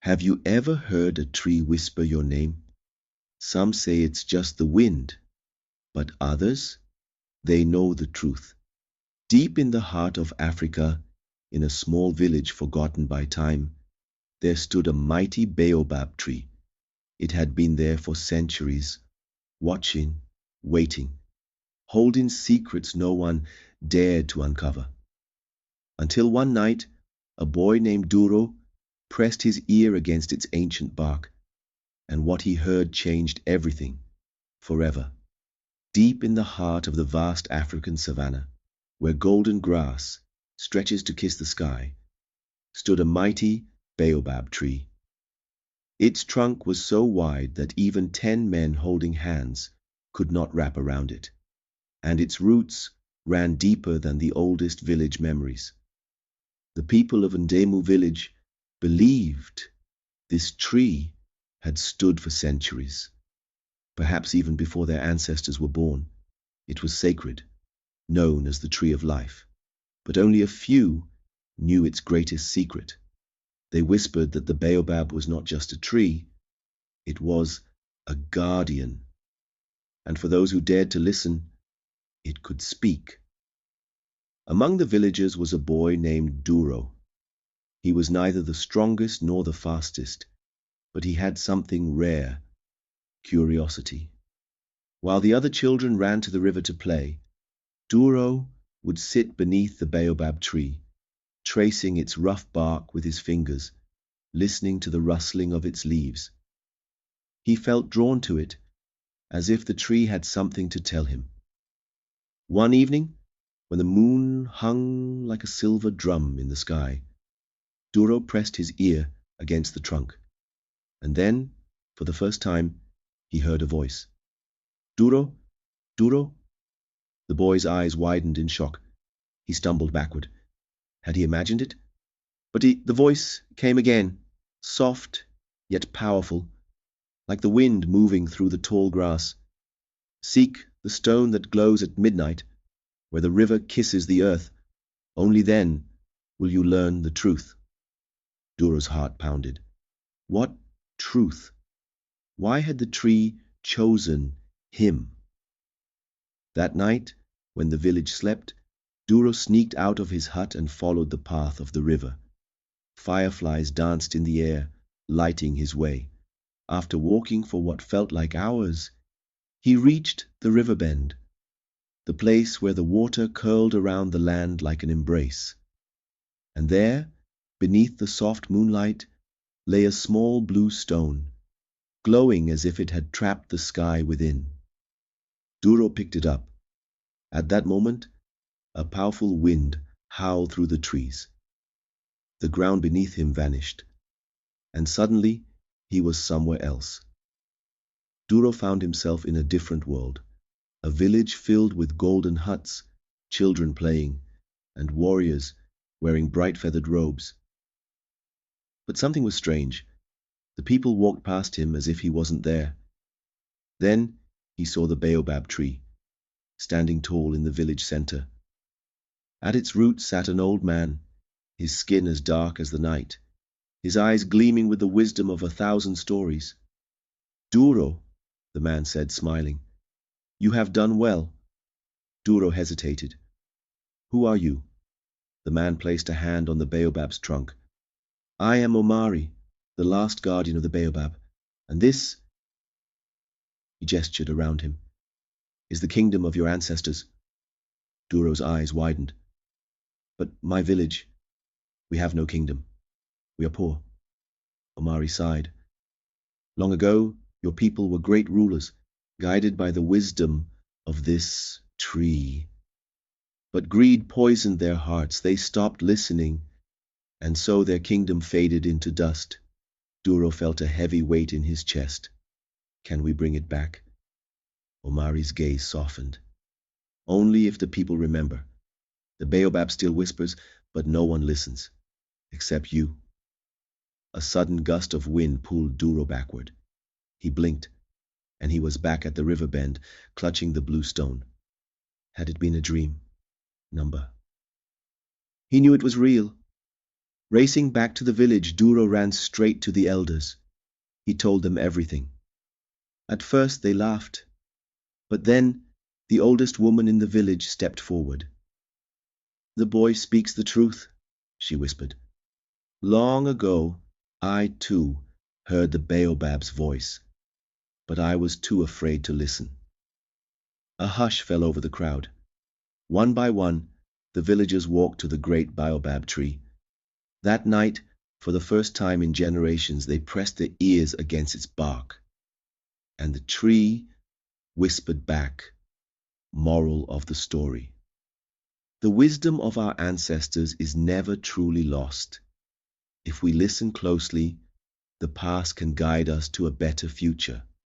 Have you ever heard a tree whisper your name? Some say it's just the wind, but others, they know the truth. Deep in the heart of Africa, in a small village forgotten by time, there stood a mighty baobab tree. It had been there for centuries, watching, waiting, holding secrets no one dared to uncover. Until one night, a boy named Duro pressed his ear against its ancient bark, and what he heard changed everything, forever. Deep in the heart of the vast African savanna, where golden grass stretches to kiss the sky, stood a mighty baobab tree. Its trunk was so wide that even 10 men holding hands could not wrap around it, and its roots ran deeper than the oldest village memories. The people of Ndemu village believed this tree had stood for centuries, perhaps even before their ancestors were born. It was sacred, known as the tree of life, but only a few knew its greatest secret. They whispered that the baobab was not just a tree, it was a guardian. And for those who dared to listen, it could speak. Among the villagers was a boy named Duro. He was neither the strongest nor the fastest, but he had something rare, curiosity. While the other children ran to the river to play, Duro would sit beneath the baobab tree, tracing its rough bark with his fingers, listening to the rustling of its leaves. He felt drawn to it, as if the tree had something to tell him. One evening, when the moon hung like a silver drum in the sky, Duro pressed his ear against the trunk, and then, for the first time, he heard a voice. "Duro? Duro?" The boy's eyes widened in shock. He stumbled backward. Had he imagined it? But the voice came again, soft yet powerful, like the wind moving through the tall grass. "Seek the stone that glows at midnight, where the river kisses the earth. Only then will you learn the truth." Duro's heart pounded. What truth? Why had the tree chosen him? That night, when the village slept, Duro sneaked out of his hut and followed the path of the river. Fireflies danced in the air, lighting his way. After walking for what felt like hours, he reached the river bend, the place where the water curled around the land like an embrace. And there, beneath the soft moonlight, lay a small blue stone, glowing as if it had trapped the sky within. Duro picked it up. At that moment, a powerful wind howled through the trees. The ground beneath him vanished, and suddenly he was somewhere else. Duro found himself in a different world, a village filled with golden huts, children playing, and warriors wearing bright feathered robes. But something was strange. The people walked past him as if he wasn't there. Then he saw the baobab tree, standing tall in the village center. At its roots sat an old man, his skin as dark as the night, his eyes gleaming with the wisdom of 1,000 stories. "Duro," the man said, smiling, "you have done well." Duro hesitated. "Who are you?" The man placed a hand on the baobab's trunk. "I am Omari, the last guardian of the baobab, and this," he gestured around him, "is the kingdom of your ancestors." Duro's eyes widened. "But my village, we have no kingdom. We are poor." Omari sighed. "Long ago, your people were great rulers, guided by the wisdom of this tree. But greed poisoned their hearts. They stopped listening, and so their kingdom faded into dust." Duro felt a heavy weight in his chest. "Can we bring it back?" Omari's gaze softened. "Only if the people remember. The baobab still whispers, but no one listens, except you." A sudden gust of wind pulled Duro backward. He blinked, and he was back at the river bend, clutching the blue stone. Had it been a dream? Number. He knew it was real. Racing back to the village, Duro ran straight to the elders. He told them everything. At first they laughed, but then the oldest woman in the village stepped forward. "The boy speaks the truth," she whispered. "Long ago, I too heard the Baobab's voice, but I was too afraid to listen." A hush fell over the crowd. One by one, the villagers walked to the great Baobab tree. That night, for the first time in generations, they pressed their ears against its bark. And the tree whispered back, moral of the story: the wisdom of our ancestors is never truly lost. If we listen closely, the past can guide us to a better future.